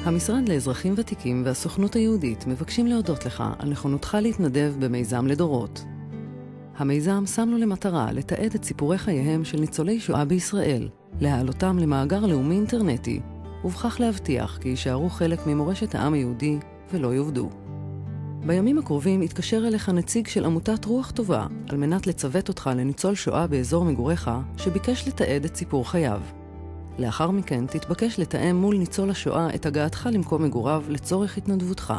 המשרד לאזרחים ותיקים והסוכנות היהודית מבקשים להודות לך על נכונותך להתנדב במיזם לדורות. המיזם שם לו למטרה לתעד את סיפורי חייהם של ניצולי שואה בישראל, להעלותם למאגר לאומי אינטרנטי, ובכך להבטיח כי יישארו חלק ממורשת העם היהודי ולא יאבדו. בימים הקרובים יתקשר אליך נציג של עמותת רוח טובה על מנת לצוות אותך לניצול שואה באזור מגוריך שביקש לתעד את סיפור חייו. לאחר מכן תתבקש לתאם מול ניצול השואה את הגעתך למקום מגוריו לצורך התנדבותך.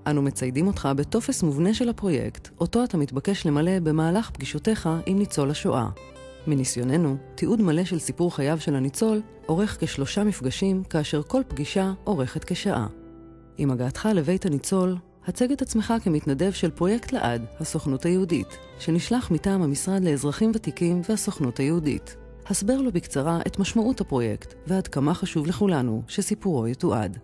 אנו מציידים אותך בטופס מובנה של הפרויקט, אותו אתה מתבקש למלא במהלך פגישותיך עם ניצול השואה. מניסיוננו, תיעוד מלא של סיפור חייו של הניצול עורך כ3 מפגשים, כאשר כל פגישה עורכת כשעה. עם הגעתך לבית הניצול, הצג את עצמך כמתנדב של פרויקט לעד, הסוכנות היהודית, שנשלח מטעם המשרד לאזרחים ותיקים והסוכנות היהודית. הסבר לו בקצרה את משמעות הפרויקט, ועד כמה חשוב לכולנו שסיפורו יתועד.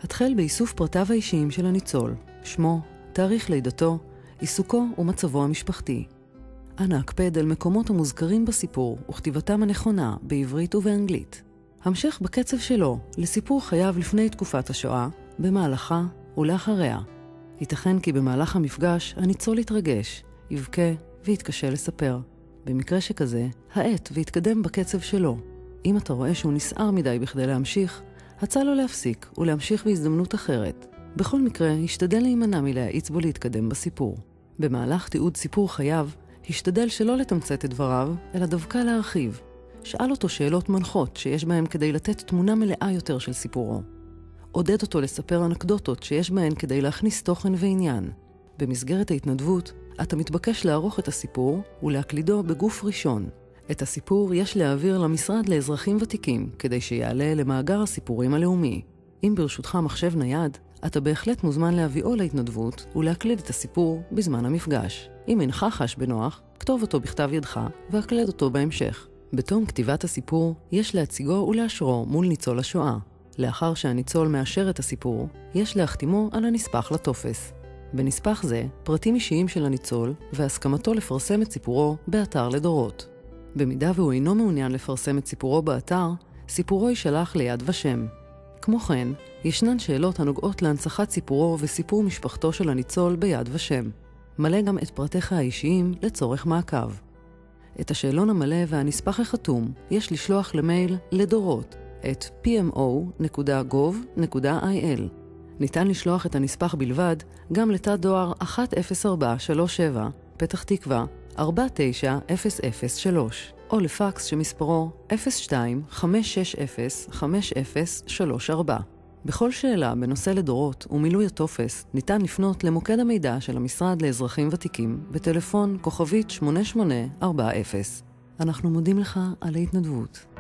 התחל באיסוף פרטיו האישיים של הניצול, שמו, תאריך לידתו, עיסוקו ומצבו המשפחתי. אנא הקפד על מקומות המוזכרים בסיפור וכתיבתם הנכונה בעברית ובאנגלית. המשך בקצב שלו לסיפור חייו לפני תקופת השואה, במהלכה ולאחריה. ייתכן כי במהלך המפגש הניצול יתרגש, יבכה ויתקשה לספר. במקרה שכזה, העט והתקדם בקצב שלו. אם אתה רואה שהוא נסער מדי בכדי להמשיך, הצע לו להפסיק ולהמשיך בהזדמנות אחרת. בכל מקרה, השתדל להימנע מלהאיץ בו להתקדם בסיפור. במהלך תיעוד סיפור חייו, השתדל שלא לתמצת את דבריו, אלא דווקא להרחיב. שאל אותו שאלות מנחות שיש בהם כדי לתת תמונה מלאה יותר של סיפורו. עודד אותו לספר אנקדוטות שיש בהן כדי להכניס תוכן ועניין. במסגרת ההתנדבות, אתה מתבקש לערוך את הסיפור ולהקלידו בגוף ראשון. את הסיפור יש להעביר למשרד לאזרחים ותיקים כדי שיעלה למאגר הסיפורים הלאומי. אם ברשותך מחשב נייד, אתה בהחלט מוזמן להביאו להתנדבות ולהקליד את הסיפור בזמן המפגש. אם אינך חש בנוח, כתוב אותו בכתב ידך והקלד אותו בהמשך. בתום כתיבת הסיפור, יש להציגו ולאשרו מול ניצול השואה. לאחר שהניצול מאשר את הסיפור, יש להחתימו על הנספח לטופס. בנספח זה, פרטים אישיים של הניצול והסכמתו לפרסם את סיפורו באתר לדורות. במידה והוא אינו מעוניין לפרסם את סיפורו באתר, סיפורו יישלח ליד ושם. כמו כן, ישנן שאלות הנוגעות להנצחת סיפורו וסיפור משפחתו של הניצול ביד ושם. מלא גם את פרטיך האישיים לצורך מעקב. את השאלון המלא והנספח החתום יש לשלוח למייל לדורות @pmo.gov.il. ניתן לשלוח את הנספח בלבד גם לתא דואר 10437, פתח תקווה 49003, או לפקס שמספרו 02-560-5034. בכל שאלה בנושא לדורות ומילוי הטופס ניתן לפנות למוקד המידע של המשרד לאזרחים ותיקים בטלפון כוכבית 8840. אנחנו מודים לך על ההתנדבות.